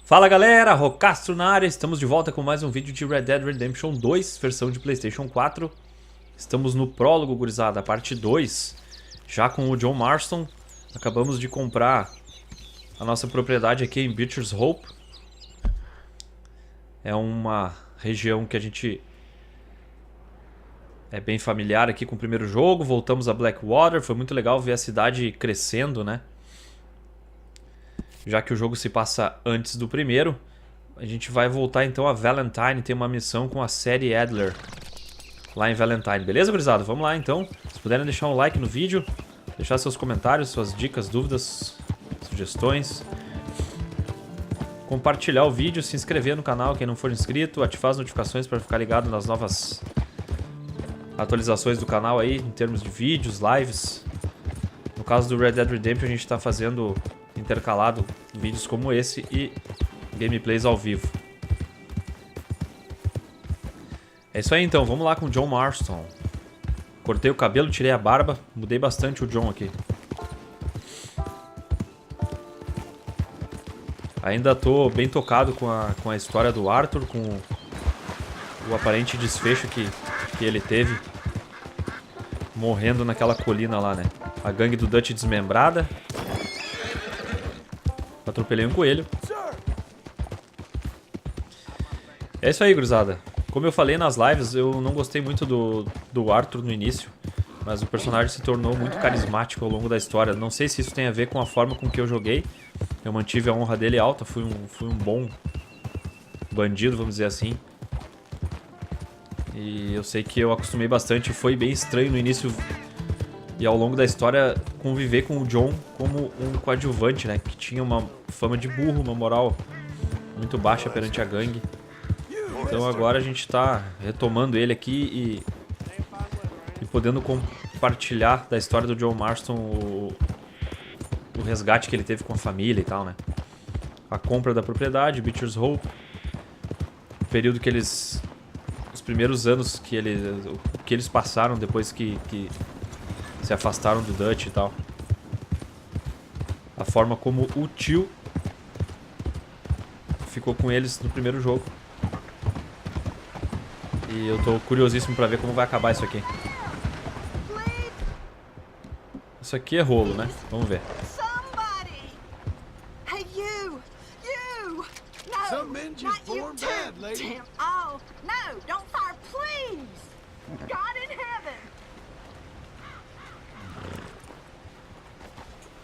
Fala galera, ROCastro na área, estamos de volta com mais um vídeo de Red Dead Redemption 2, versão de PlayStation 4. Estamos no prólogo, gurizada, parte 2, já com o John Marston. Acabamos de comprar a nossa propriedade aqui em Beecher's Hope. É uma região que a gente é bem familiar aqui com o primeiro jogo. Voltamos a Blackwater, foi muito legal ver a cidade crescendo, né? Já que o jogo se passa antes do primeiro, a gente vai voltar então a Valentine. Tem uma missão com a série Adler lá em Valentine. Beleza, gurizada? Vamos lá então. Se puderem deixar um like no vídeo, deixar seus comentários, suas dicas, dúvidas, sugestões. Compartilhar o vídeo, se inscrever no canal quem não for inscrito, ativar as notificações para ficar ligado nas novas atualizações do canal aí, em termos de vídeos, lives. No caso do Red Dead Redemption, a gente está fazendo intercalado vídeos como esse e gameplays ao vivo. É isso aí então, vamos lá com o John Marston. Cortei o cabelo, tirei a barba, mudei bastante o John aqui. Ainda tô bem tocado com a história do Arthur, com o aparente desfecho que ele teve morrendo naquela colina lá, né? A gangue do Dutch desmembrada. Atropelei um coelho. É isso aí, gurizada. Como eu falei nas lives, eu não gostei muito do Arthur no início, mas o personagem se tornou muito carismático ao longo da história. Não sei se isso tem a ver com a forma com que eu joguei. Eu mantive a honra dele alta, fui um bom bandido, vamos dizer assim. E eu sei que eu acostumei bastante. Foi bem estranho no início e ao longo da história conviver com o John como um coadjuvante, né? Que tinha uma fama de burro, uma moral muito baixa perante a gangue. Então agora a gente tá retomando ele aqui e podendo compartilhar da história do John Marston o resgate que ele teve com a família e tal, né? A compra da propriedade, Beecher's Hope, o período que eles... os primeiros anos que eles passaram depois que se afastaram do Dutch e tal. A forma como o tio ficou com eles no primeiro jogo. E eu tô curiosíssimo pra ver como vai acabar isso aqui. Isso aqui é rolo, né? Vamos ver.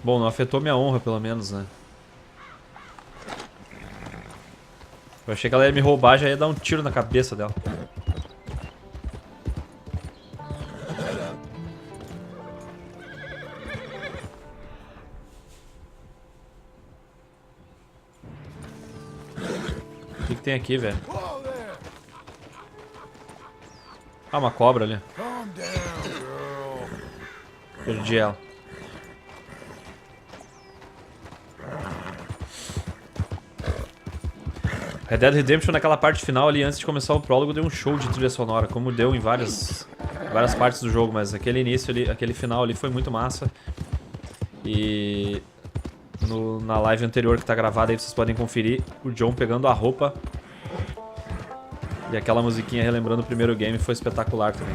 Bom, não afetou minha honra, pelo menos, né? Eu achei que ela ia me roubar, já ia dar um tiro na cabeça dela. O que tem aqui, velho? Ah, uma cobra ali. Perdi ela. Red Dead Redemption, naquela parte final ali, antes de começar o prólogo, deu um show de trilha sonora, como deu em várias partes do jogo, mas aquele início ali, aquele final ali foi muito massa. E na live anterior que tá gravada aí, vocês podem conferir o John pegando a roupa. E aquela musiquinha relembrando o primeiro game foi espetacular também.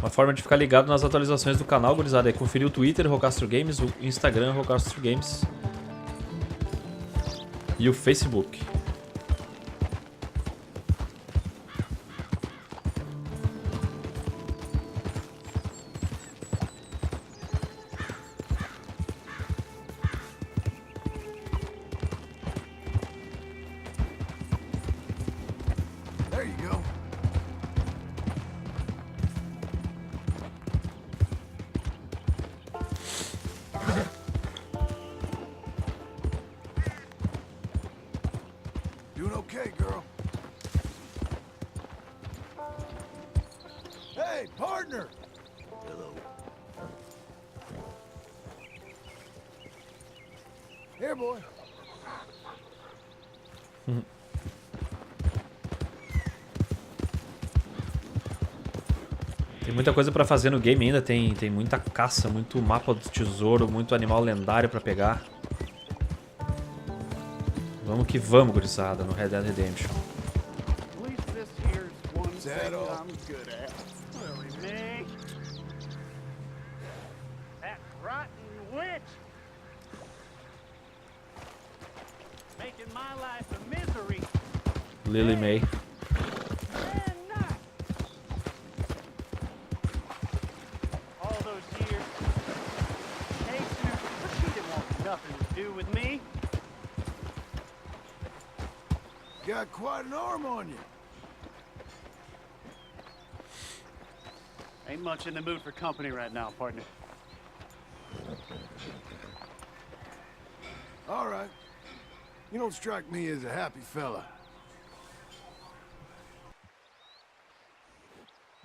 Uma forma de ficar ligado nas atualizações do canal, gurizada, é conferir o Twitter, ROCastro Games, o Instagram, ROCastro Games e o Facebook. Doing okay, girl. Hey, partner! Hello. Here, boy. Tem muita coisa pra fazer no game ainda, tem muita caça, muito mapa do tesouro, muito animal lendário pra pegar. Vamos que vamos, gurizada, no Red Dead Redemption. Lily May. Got quite an arm on you. Ain't much in the mood for company right now, partner. All right. You don't strike me as a happy fella.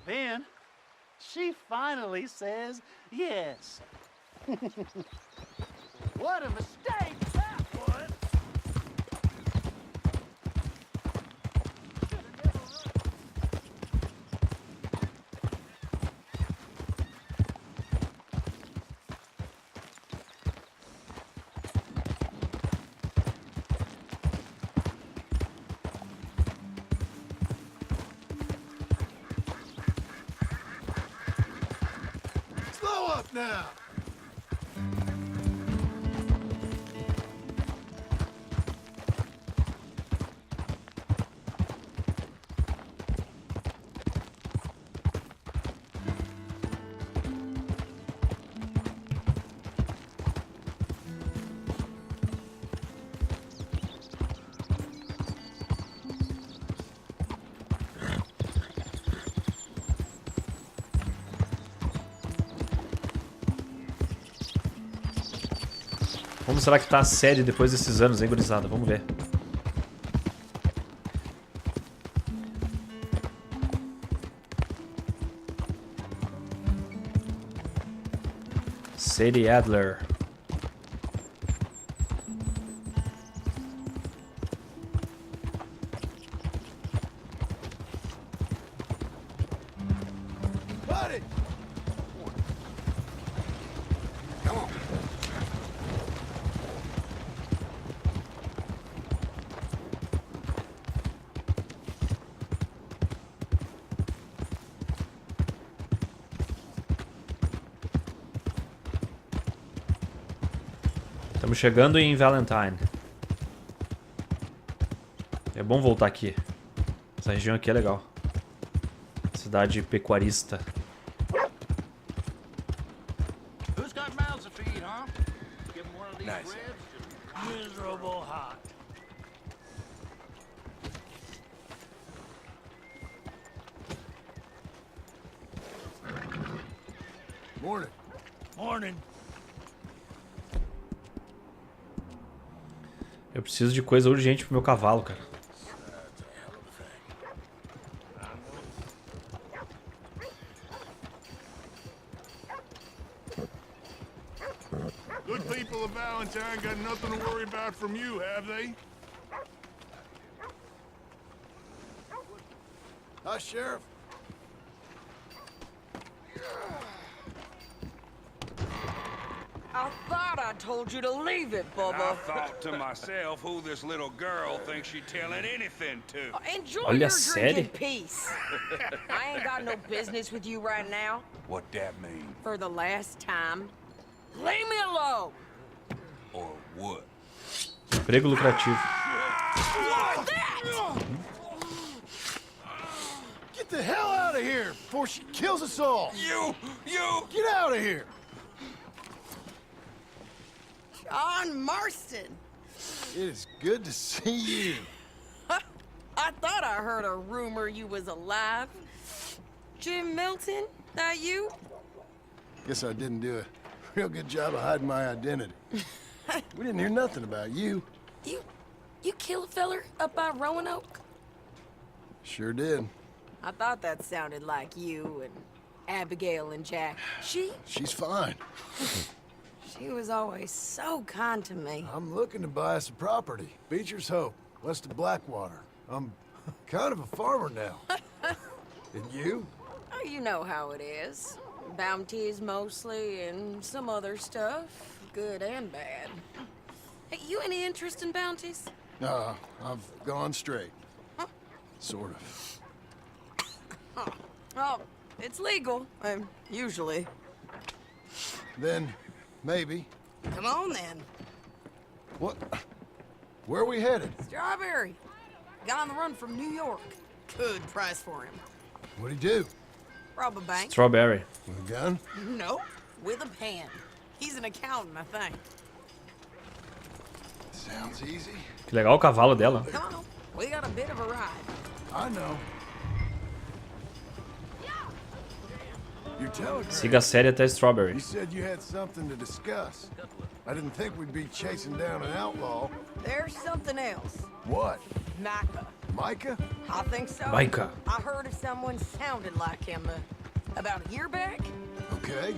Then, she finally says yes. What a mistake that was! Slow up now. Como será que tá a série depois desses anos, hein, gurizada? Vamos ver. Sadie Adler. Buddy! Estamos chegando em Valentine. É bom voltar aqui. Essa região aqui é legal. Cidade pecuarista. Who's got mouths to feed, huh? Give them one of these Nice. ribs, just miserable hot. Morning. Morning. Eu preciso de coisa urgente pro meu cavalo, cara. Good people of Valentine got nothing to worry about from you, have they? Hi, Sheriff. I thought I told you to leave it, I Bubba. thought to myself who this little girl thinks she telling anything to. Enjoy Olha your a drink in série. peace. I ain't got no business with you right now. What that mean? For the last time, leave me alone. Or what? Emprego lucrativo. Get the hell out of here before she kills us all. You! Get out of here. John Marston. It is good to see you. I thought I heard a rumor you was alive. Jim Milton, that you? Guess I didn't do a real good job of hiding my identity. We didn't hear nothing about you. You kill a feller up by Roanoke? Sure did. I thought that sounded like you and Abigail and Jack. She's fine. She was always so kind to me. I'm looking to buy us a property. Beecher's Hope, west of Blackwater. I'm kind of a farmer now. And you? Oh, you know how it is. Bounties mostly, and some other stuff, good and bad. Hey, you any interest in bounties? I've gone straight. Huh? Sort of. Huh. Well, it's legal, usually. Then, maybe. Come on, then. What? Where are we headed? Strawberry. Got on the run from New York. Good price for him. What'd he do? Rob a bank? Strawberry. With a gun? No, with a pen. He's an accountant, I think. Sounds easy. Que legal o cavalo dela. Come on, we got a bit of a ride. I know. You're telling me. Siga a série até Strawberry. You said you had something to discuss. I didn't think we'd be chasing down an outlaw. There's something else. What? Micah. Micah? I think so. Micah. I heard of someone sounded like him about a year back. Okay.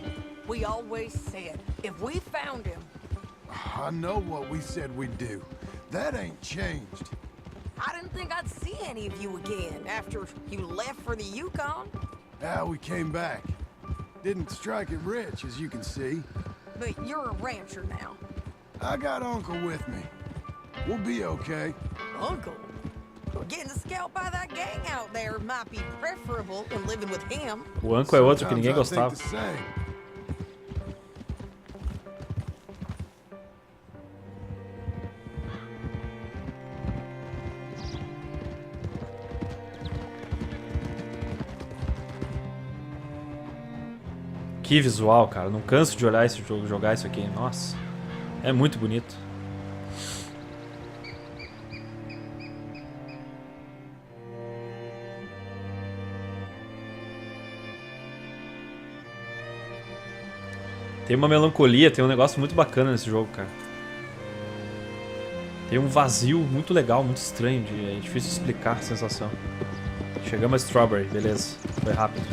We always said, if we found him... I know what we said we'd do. That ain't changed. I didn't think I'd see any of you again after you left for the Yukon. We came back. Didn't strike it rich, as you can see. But you're a rancher now. I got Uncle with me. We'll be okay. Uncle? Getting scalped by that gang out there might be preferable than living with him. O Uncle é outro que ninguém Sometimes I gostava. think the same. Que visual, cara. Não canso de olhar esse jogo, jogar isso aqui. Nossa. É muito bonito. Tem uma melancolia, tem um negócio muito bacana nesse jogo, cara. Tem um vazio muito legal, muito estranho. É difícil explicar a sensação. Chegamos a Strawberry, beleza. Foi rápido.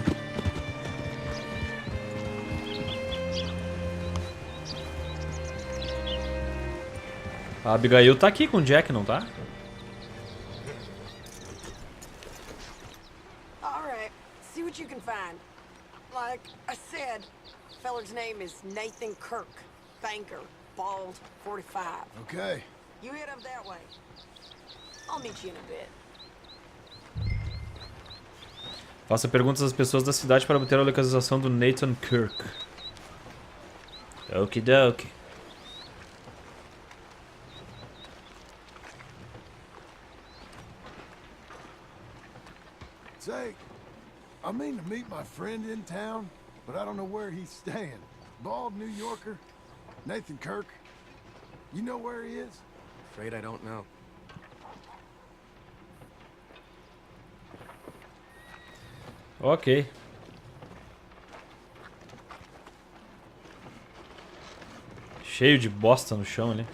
A Abigail tá aqui com o Jack, não tá? All right, see what you can find. Like I said, feller's name is Nathan Kirk, banker, bald, 45. Okay. You head up that way. I'll meet you in a bit. Faça perguntas às pessoas da cidade para obter a localização do Nathan Kirk. Okidoki. Say, I mean to meet my friend in town, but I don't know where he's staying. Bald New Yorker, Nathan Kirk. You know where he is? Afraid I don't know. Ok. Cheio de bosta no chão ali.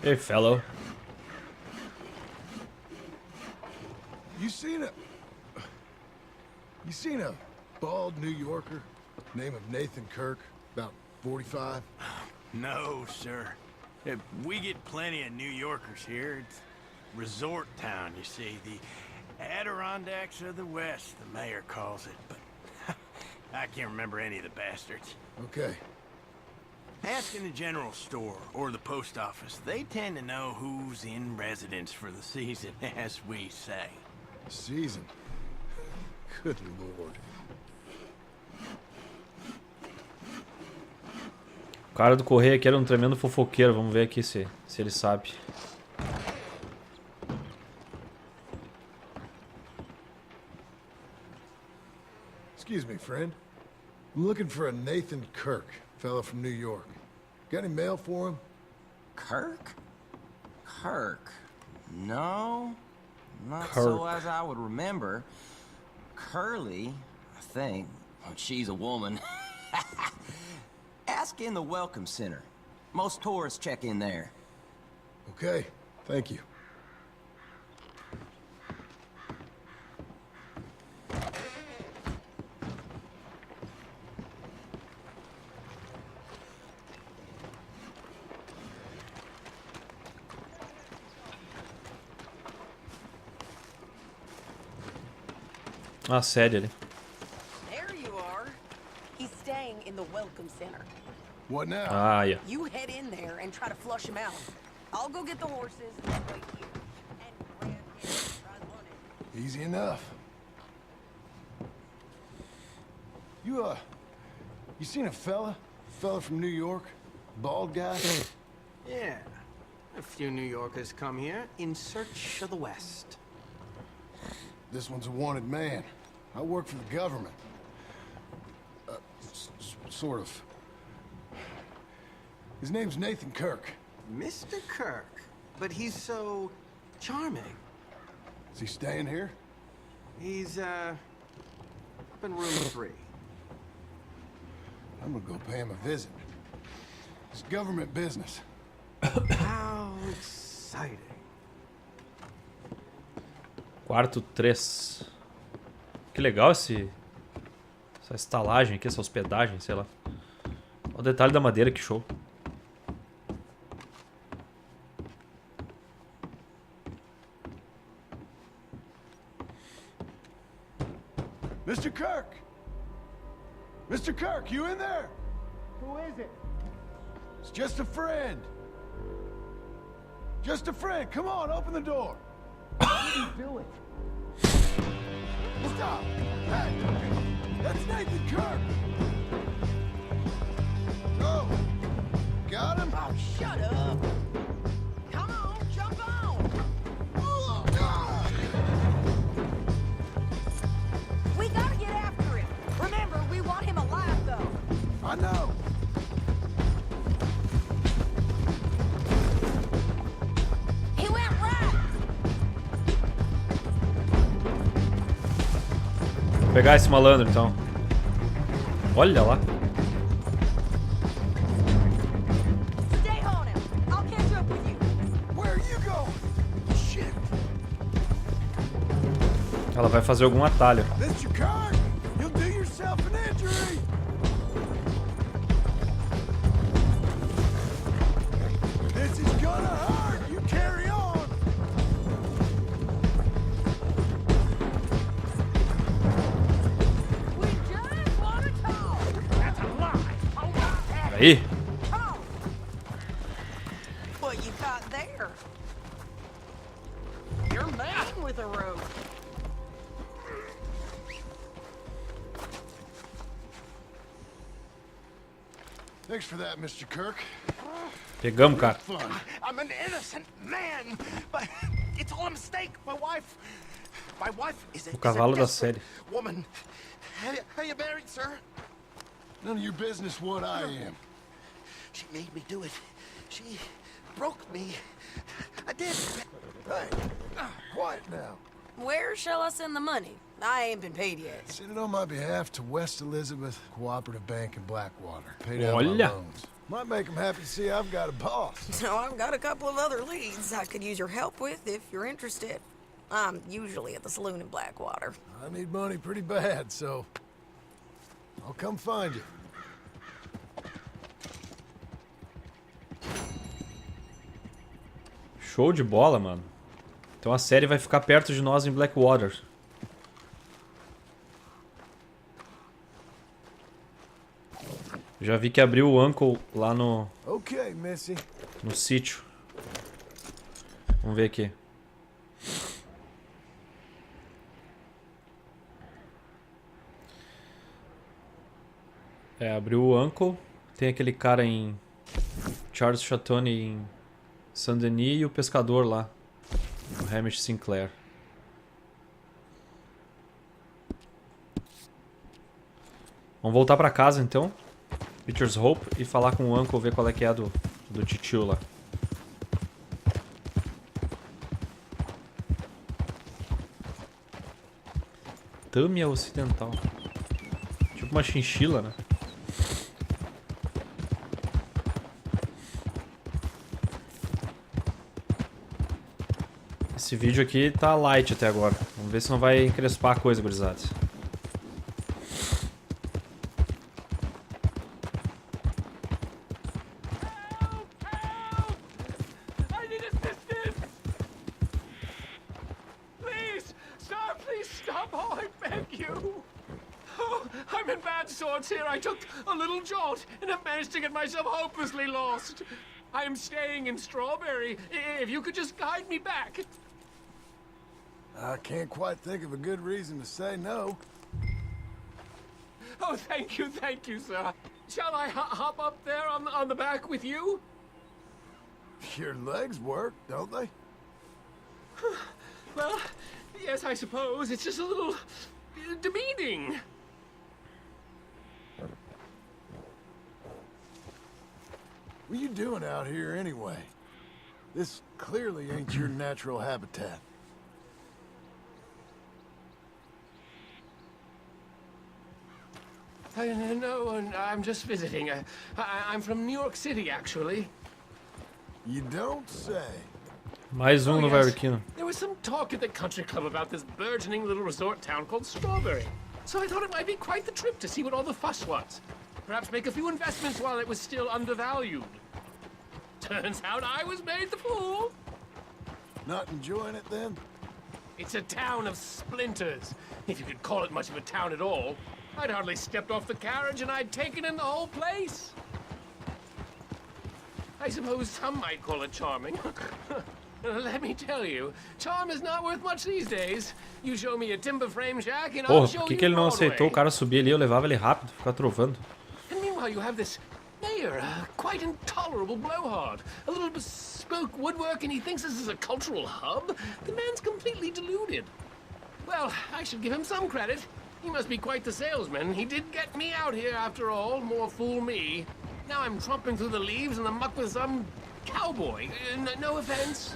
Hey, fellow. You seen a bald New Yorker, name of Nathan Kirk, about 45? No, sir. We get plenty of New Yorkers here. It's resort town, you see. The Adirondacks of the West, the mayor calls it. But I can't remember any of the bastards. Okay. Ask in the general store or the post office. They tend to know who's in residence for the season, as we say. Season. Good lord. O cara do correio aqui era um tremendo fofoqueiro. Vamos ver aqui se ele sabe. Excuse me, friend. I'm looking for a Nathan Kirk, fellow from New York. Got any mail for him? Kirk? Kirk? No, not Kirk. so as I would remember. Curly, I think. Well, she's a woman. Ask in the Welcome Center. Most tourists check in there. Okay, thank you. Ah, sério ali. There you are. He's staying in the welcome center. What now? Ah, aí, ó. You head in there and try to flush him out. I'll go get the horses and wait here. And grab him and try to run it. Easy enough. You seen a fella? Fella from New York? Bald guy? Yeah. A few New Yorkers come here in search of the West. This one's a wanted man. I work for the government. Sort of. His name's Nathan Kirk. Mr. Kirk. But he's so charming. Is he staying here? He's, up in room 3. I'm gonna go pay him a visit. It's government business. How exciting. Quarto 3. Que legal essa estalagem aqui, essa hospedagem, sei lá. Olha o detalhe da madeira, que show. Mr. Kirk! Mr. Kirk, you in there? Who is it? It's just a friend. Just a friend. Come on, open the door. Do it. Stop! Hey! That's Nathan Kirk! Go! Got him? Oh, shut up. Come on, jump on. We gotta get after him. Remember, we want him alive, though. I know. He went right. Vou pegar esse malandro, então. Olha lá. Stay on him. I'll catch up with you. Where are you going? Shit! Ela vai fazer algum atalho. Mr. Kirk! You'll do yourself an injury! This is gonna hurt! You carry on! We just want to talk. That's a lie. Aí. Talk. What you got there? You're mean with a rope. Thanks for that, Mr. Kirk. Pegamos, cara. Fun. I'm an innocent man, but it's all a mistake. My wife is a cavalo da desperate série. woman. Are you married, sir? None of your business what I am. She made me do it. She broke me. I did. Hey, quiet now. Where shall I send the money? I ain't been paid yet. Send it on my behalf to West Elizabeth Cooperative Bank in Blackwater. Paid out my Olha. loans. Might make them happy to see I've got a boss. So I've got a couple of other leads I could use your help with if you're interested. I'm usually at the saloon in Blackwater. I need money pretty bad, so I'll come find you. Show de bola, mano. Então a série vai ficar perto de nós em Blackwater. Já vi que abriu o Uncle lá no Okay, Missy. sítio. Vamos ver aqui. É, abriu o Uncle. Tem aquele cara em Charles Chatone em Saint-Denis e o pescador lá, o Hamish Sinclair. Vamos voltar pra casa então, Pictures Hope, e falar com o Uncle, ver qual é que é do titio lá. Tâmia Ocidental. Tipo uma chinchila, né? Esse vídeo aqui tá light até agora. Vamos ver se não vai encrespar a coisa, gurizada. I need assistance. Please, sir, please stop. Oh, I beg you. sorts here. I took a little jaunt and have managed to get myself hopelessly lost. I am staying in Strawberry. If you could just guide me back. I can't quite think of a good reason to say no. Oh, thank you, sir. Shall I hop up there on the back with you? Your legs work, don't they? Well, yes, I suppose. It's just a little demeaning. What are you doing out here anyway? This clearly ain't your natural habitat. No, I'm just visiting. I'm from New York City, actually. You don't say. Mais um no yes. Varquino. There was some talk at the country club about this burgeoning little resort town called Strawberry. So I thought it might be quite the trip to see what all the fuss was. Perhaps make a few investments while it was still undervalued. Turns out I was made the fool. Not enjoying it then? It's a town of splinters, if you could call it much of a town at all. I'd hardly stepped off the carriage and I'd taken in the whole place. I suppose some might call it charming. Let me tell you, charm is not worth much these days. You show me a timber frame shack and I'll Porra, show por you que ele não Broadway. aceitou o cara subir ali? Eu levava ele rápido, ficar trovando. And meanwhile you have this mayor, quite intolerable blowhard. A little bespoke woodwork and he thinks this is a cultural hub? The man's completely deluded. Well, I should give him some credit. He must be quite the salesman. He did get me out here after all, more fool me. Now I'm tromping through the leaves in the muck with some cowboy. No offense.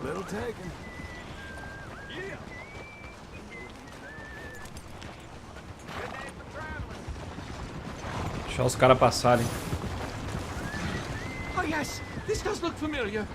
Little taken. Deixar os caras passarem. Oh yes, this does look familiar.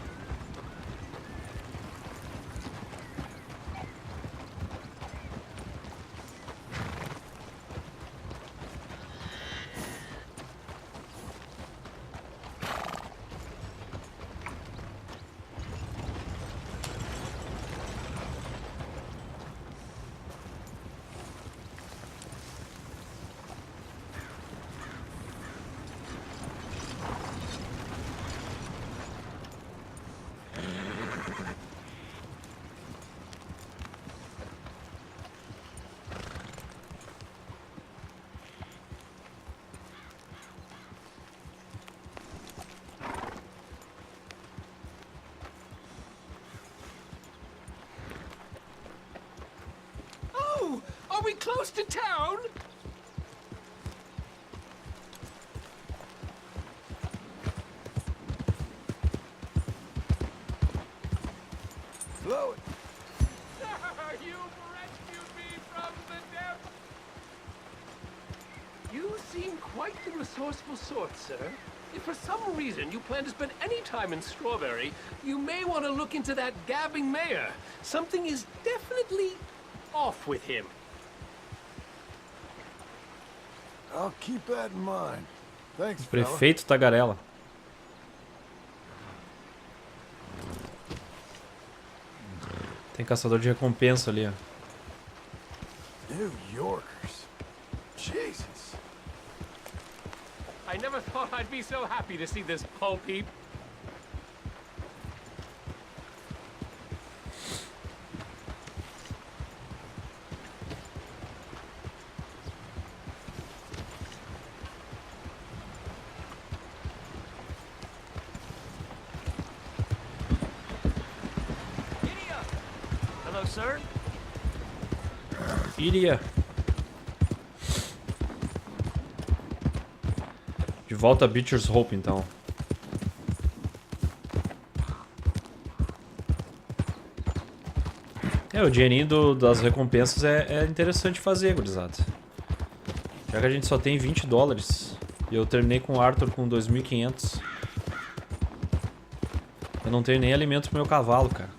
Oh, are we close to town? Blow it. You rescued me from the depths. You seem quite the resourceful sort, sir. If for some reason you plan to spend any time in Strawberry, you may want to look into that gabbing mayor. Something is definitely off with him. I'll keep that in mind. Thanks, fella. Prefeito Tagarela. Tem caçador de recompensa ali, ó. New Yorkers. Jesus. I never thought I'd be so happy to see this pulp heap. Hello, sir. Iria. De volta a Beecher's Hope, então. O dinheirinho das recompensas é interessante fazer, gurizada. Já que a gente só tem 20 dólares e eu terminei com o Arthur com 2.500. Eu não tenho nem alimento pro meu cavalo, cara.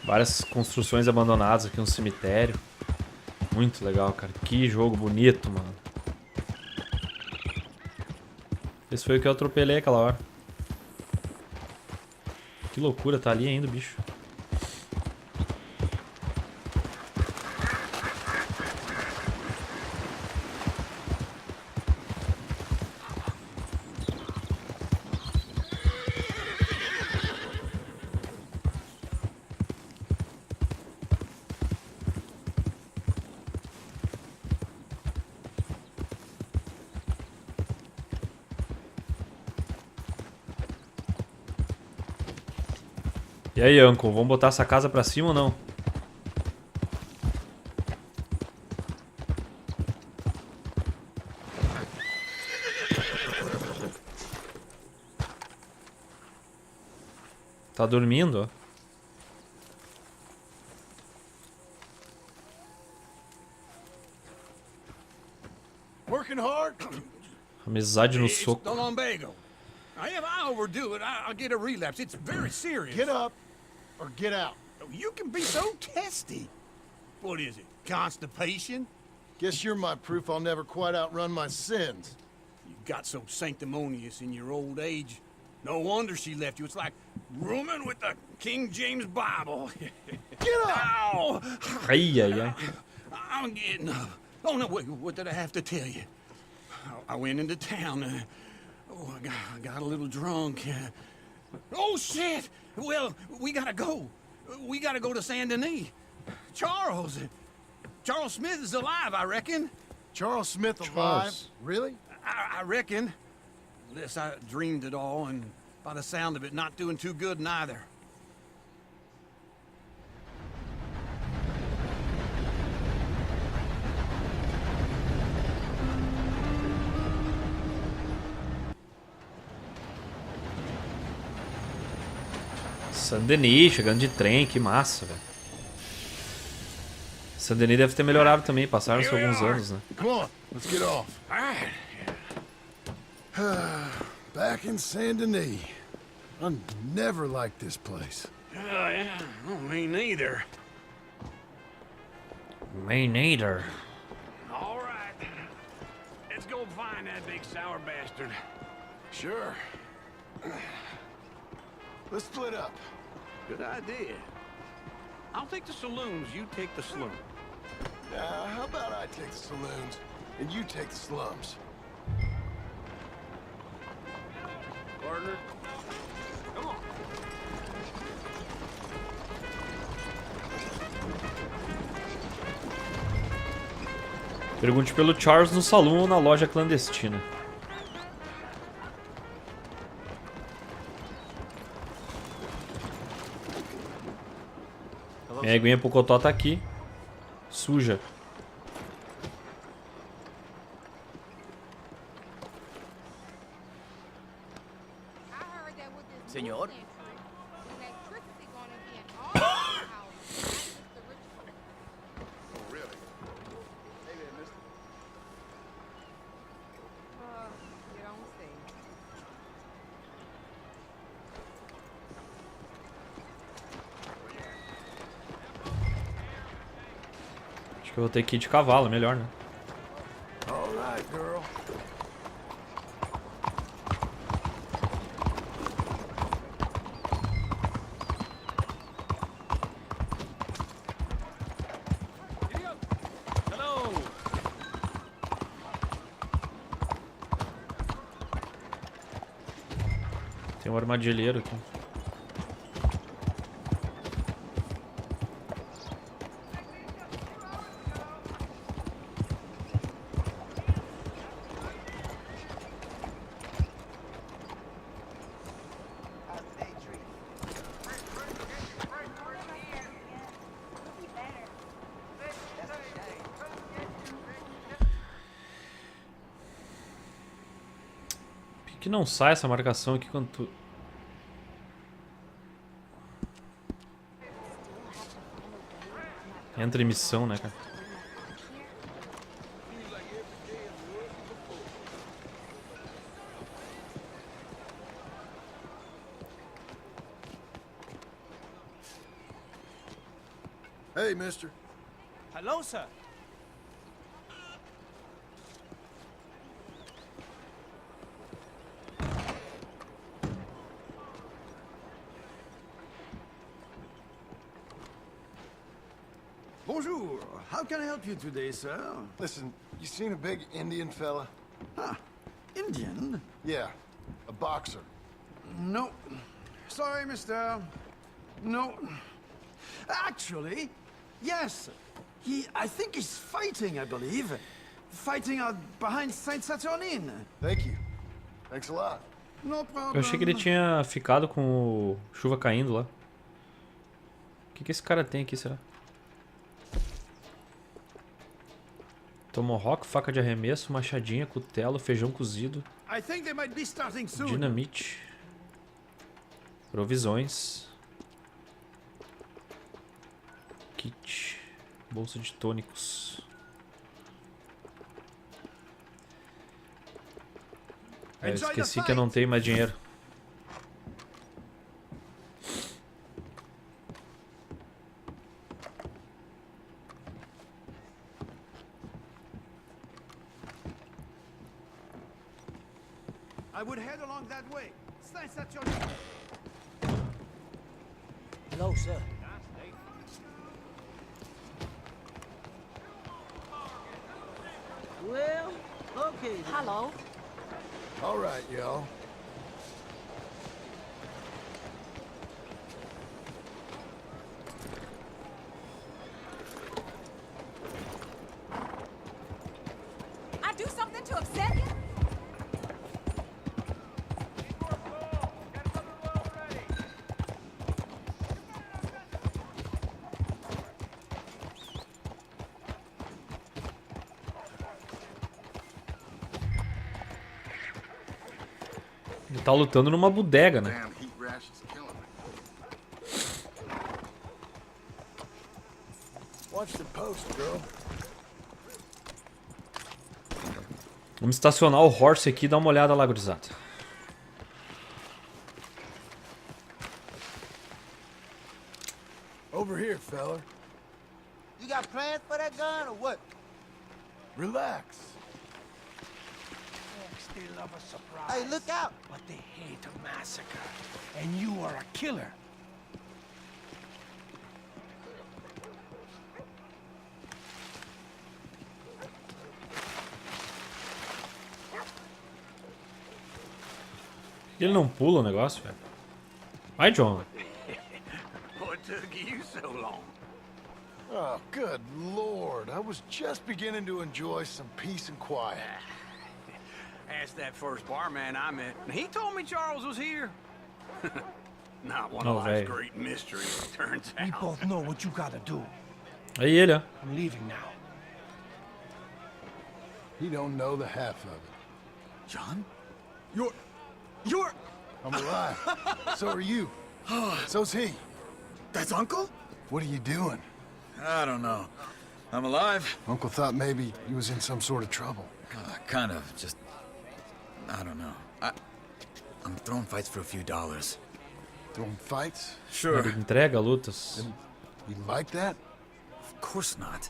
Várias construções abandonadas aqui, um cemitério. Muito legal, cara. Que jogo bonito, mano. Esse foi o que eu atropelei aquela hora. Que loucura, tá ali ainda o bicho. E aí, Uncle, vamos botar essa casa pra cima ou não? Tá dormindo, ó. Working hard? Amizade no It's soco. the lumbago. If I overdo it, I'll get a relapse. It's very serious. Get up or get out. You can be so testy. What is it? Constipation? Guess you're my proof I'll never quite outrun my sins. You got so sanctimonious in your old age. No wonder she left you. It's like rooming with the King James Bible. Get up! Ow! Ai, ai, ai. I'm getting up. Oh, no, wait, what did I have to tell you? I went into town. I got a little drunk. Oh, shit! Well, we gotta go. We gotta go to Saint Denis. Charles Smith is alive, I reckon. Charles Smith alive? Charles. Really? I reckon. Unless I dreamed it all, and by the sound of it, not doing too good neither. Saint Denis, chegando de trem, que massa, velho. Saint Denis deve ter melhorado também, passaram-se alguns anos, né? Come on, let's get off. All right. Back in Saint Denis. I never liked this place. Yeah, oh, me neither. Me neither. All right. Let's go find that big sour bastard. Sure. Let's split up. Good idea. I'll take the saloons, you take the slum. How about I take the saloons and you take the slums? Partner. Come on. Pergunte pelo Charles no salão ou na loja clandestina. Minha aguinha Pocotó tá aqui. Suja. Senor? Acho que eu vou ter que ir de cavalo, é melhor, né? All right, girl. Hello. Tem um armadilheiro aqui. Por que não sai essa marcação aqui quando tu... Entra em missão, né, cara? Hey, mister. Hello, sir. Bonjour. How can I help you today, sir? Listen, you seen a big Indian fella? Huh. Indian? Yeah, a boxer. No. Sorry, mister. No. Actually, yes. I think he's fighting, I believe. Fighting out behind Saint Saturnin. Thank you. Thanks a lot. No problem. Eu achei que ele tinha ficado com o chuva caindo lá. O que esse cara tem aqui, será? Tomahawk, faca de arremesso, machadinha, cutelo, feijão cozido, I think they might be starting soon. dinamite, provisões, kit, bolsa de tônicos. Eu esqueci que eu não tenho mais dinheiro. I would head along that way. Saint Saturnin. Hello, sir. Well, okay. then. Hello. All right, y'all. I do something to upset you? Ele tá lutando numa bodega, né? Damn heat rash is killing me. Watch the post, girl. Vamos estacionar o horse aqui e dar uma olhada lá, gurizada. Over here, fella. You got plans for that gun or what? Relax. They love a surprise. Hey, look out! But they hate a massacre. And you are a killer. Ele não pula o negócio, velho. Vai, John. What took you so long? Oh, good lord. I was just beginning to enjoy some peace and quiet. Asked that first barman I met, and he told me Charles was here. Not one Oh, of life's hey. great mysteries, it turns out. We both know what you gotta do. Aí ele, ó. I'm leaving now. He don't know the half of it. John? You're... I'm alive. So are you. So's he. That's Uncle? What are you doing? I don't know. I'm alive. Uncle thought maybe he was in some sort of trouble. Kind of. Just... I don't know. I'm throwing fights for a few dollars. Throwing fights? Sure. Ele entrega lutas. You like that? Of course not.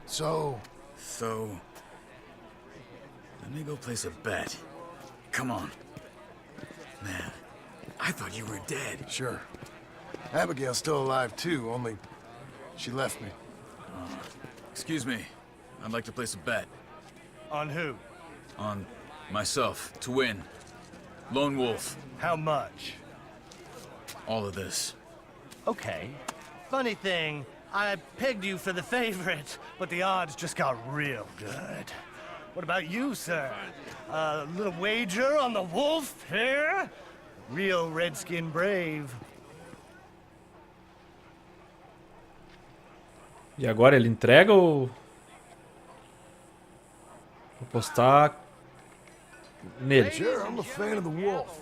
So... So... Let me go place a bet. Come on. Man, I thought you were dead. Sure. Abigail's still alive too, only... she left me. Excuse me. I'd like to place a bet. On who? On myself, to win. Lone Wolf. How much? All of this. Okay. Funny thing, I pegged you for the favorite, but the odds just got real good. What about you, sir? A little wager on the wolf here? Real redskin brave. E agora ele entrega ou... Vou postar nele. Sure, I'm a fan of the wolf.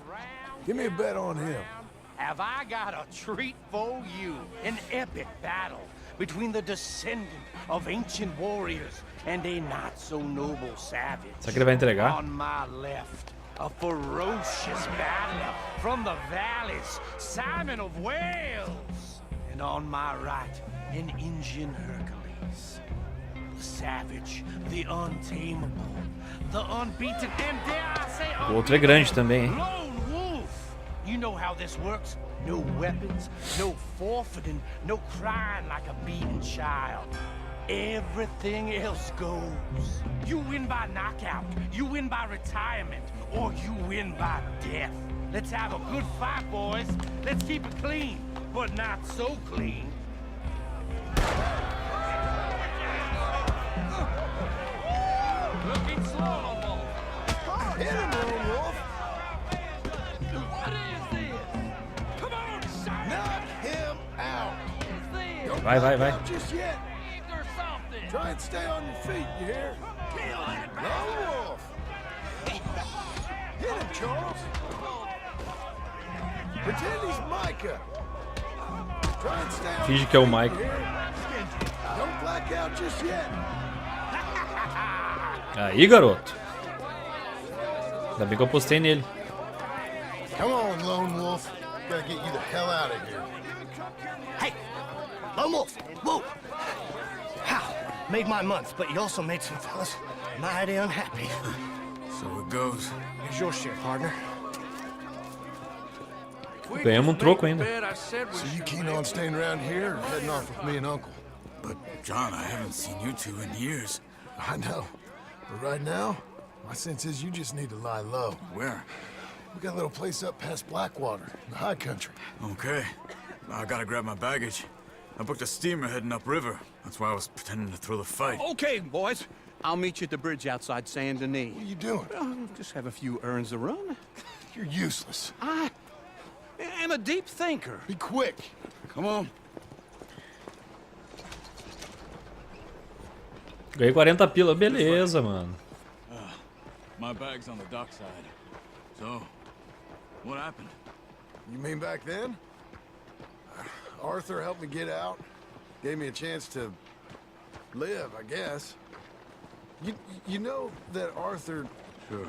Give me a bet on him. Have I got a treat for you? An epic battle between the descendant of ancient warriors and a not-so-noble savage. Será que ele vai entregar? On my left, a ferocious battler from the valleys, Simon of Wales. And on my right, an Injun Hercules. The savage, the untamable, the unbeaten, and dare I say O outro é grande também, hein? lone wolf. You know how this works? No weapons, no forfeiting, no crying like a beaten child. Everything else goes. You win by knockout, you win by retirement, or you win by death. Let's have a good fight, boys. Let's keep it clean, but not so clean. Looking slow, Lone Wolf. Hit him, Lone Wolf. What is this? Come on, son. Knock him out. What is this? Don't Vai, vai, knock vai. out just yet. Or something. Try and stay on your feet, you hear? Kill that Lone Wolf. Hit him, Charles. Pretend he's Micah. Try and stay on Finge your que é o feet, Mike. you hear? Don't black out just yet. Aí, garoto. Ainda bem que eu postei nele. Come on, Lone Wolf. Gotta get you the hell out of here. Hey, Lone Wolf, whoa! How? Made my month, but you also made some fellas mighty unhappy. So it goes. Here's your share, partner. Ganhamos troco ainda. So you keen on staying around here or heading off with me and Uncle? But, John, I haven't seen you two in years. I know. But right now, my sense is you just need to lie low. Where? We got a little place up past Blackwater, in the high country. Okay. I gotta grab my baggage. I booked a steamer heading upriver. That's why I was pretending to throw the fight. Okay, boys. I'll meet you at the bridge outside Saint Denis. What are you doing? Just have a few errands to run. You're useless. I am a deep thinker. Be quick. Come on. Ganhei 40 pila. Beleza, mano. My bag's on the dockside. So, what happened? You mean back then? Arthur helped me get out. Gave me a chance to live, I guess. You know that Arthur... Sure.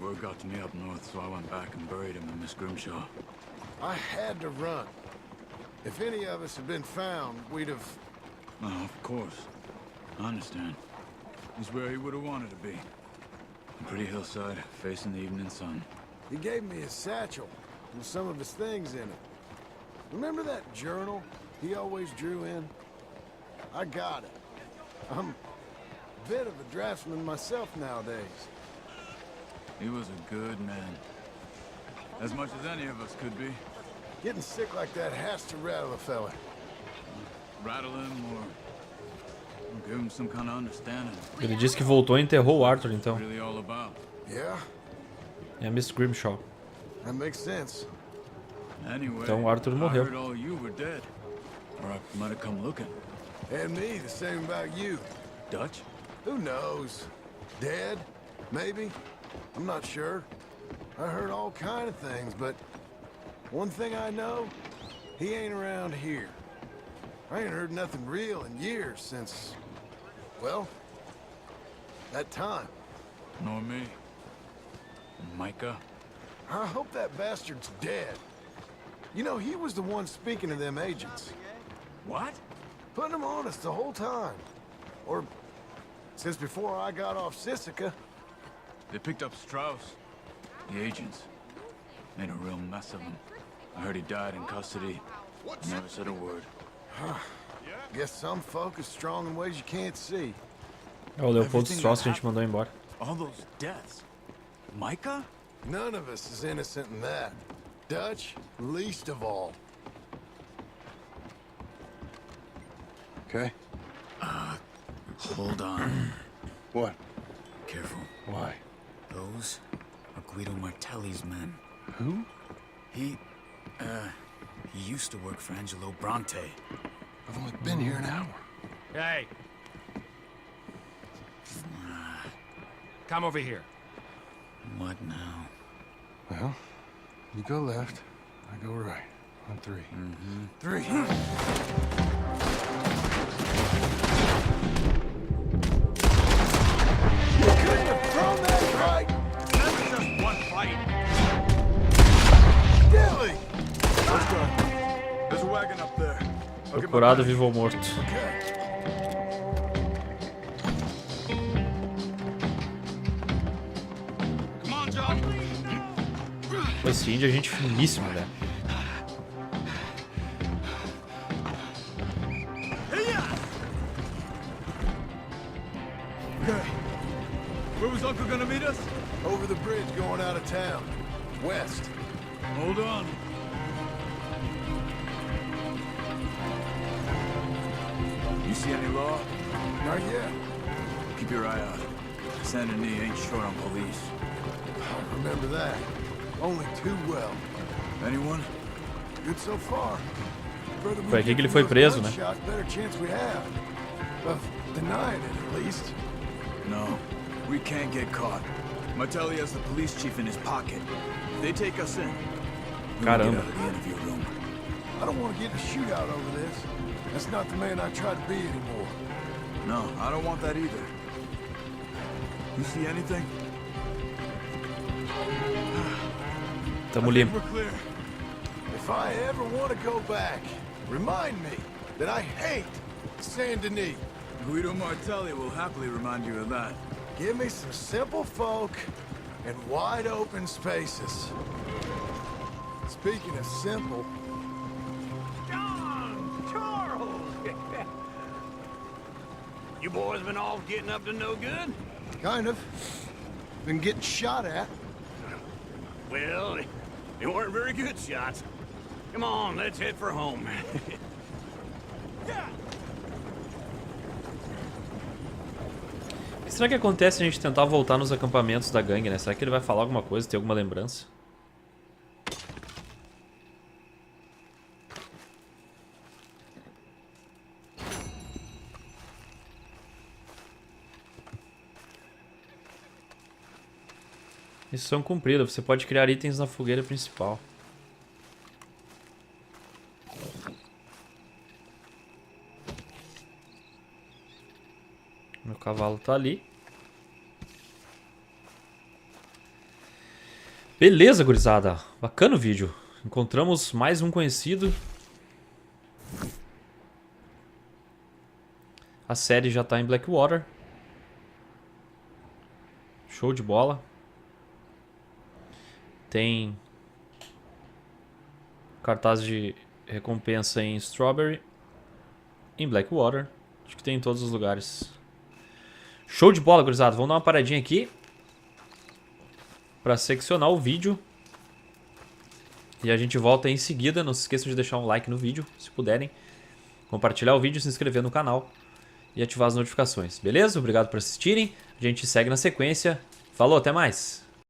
Word got to me up north, so I went back and buried him in Miss Grimshaw. I had to run. If any of us had been found, we'd have... Oh, of course. I understand. He's where he would have wanted to be. A pretty hillside, facing the evening sun. He gave me his satchel with some of his things in it. Remember that journal he always drew in? I got it. I'm a bit of a draftsman myself nowadays. He was a good man. As much as any of us could be. Getting sick like that has to rattle a fella. Rattle him or give him some kind of understanding. Ele disse que voltou e enterrou o Arthur, então. Really all about. Yeah, É a Miss Grimshaw. that makes sense. Anyway, Então o Arthur I morreu. heard all you were dead. Or I might have come looking. And me, the same about you. Dutch? Who knows? Dead? Maybe? I'm not sure. I heard all kind of things, but one thing I know, he ain't around here. I ain't heard nothing real in years since, well, that time. Nor me. Micah? I hope that bastard's dead. You know, he was the one speaking to them agents. What? Putting them on us the whole time. Or since before I got off Sisika. They picked up Strauss. The agents. Made a real mess of him. I heard he died in custody. Never said a word. Guess some folk is strong in ways you can't see. É o Leopoldo Strauss que a gente mandou embora. All those deaths. Micah? None of us is innocent in that. Dutch, least of all. Okay? Hold on. What? Careful. Why? Those are Guido Martelli's men. Who? He used to work for Angelo Bronte. I've only been here an hour. Hey. Come over here. What now? Well, you go left, I go right. On three. Mm-hmm. Three. You couldn't have thrown that right. Never just one fight. Dilly! There's a wagon Procurado vivo ou morto. Esse índio é gente finíssima, velho. Where was Uncle gonna meet us? Over the bridge going out of town. West. Hold on. You see any law? Not yet. Keep your eye out. Saint Denis ain't short on police. I remember that. Only too well. Anyone? Good so far. Foi aqui que ele foi preso, né? Better chance we have of denying it, at least. No, we can't get caught. Martelli has the police chief in his pocket. If they take us in, we can get out of the interview room. I don't want to get in a shootout over this. That's not the man I try to be anymore. No, I don't want that either. You see anything? Tamo limpo. We're clear. If I ever want to go back, remind me that I hate Saint Denis. Guido Martelli will happily remind you of that. Give me some simple folk and wide open spaces. Speaking of simple... John! Charles! You boys been all getting up to no good? Kind of. Been getting shot at. Well, they weren't very good shots. Come on, let's head for home. O que será que acontece se a gente tentar voltar nos acampamentos da gangue, né? Será que ele vai falar alguma coisa, ter alguma lembrança? Missão cumprida. Você pode criar itens na fogueira principal. Meu cavalo tá ali. Beleza, gurizada. Bacana o vídeo. Encontramos mais um conhecido. A série já tá em Blackwater. Show de bola. Tem cartaz de recompensa em Strawberry, em Blackwater. Acho que tem em todos os lugares. Show de bola, gurizada. Vamos dar uma paradinha aqui para seccionar o vídeo. E a gente volta em seguida. Não se esqueçam de deixar um like no vídeo, se puderem. Compartilhar o vídeo, se inscrever no canal e ativar as notificações. Beleza? Obrigado por assistirem. A gente segue na sequência. Falou, até mais!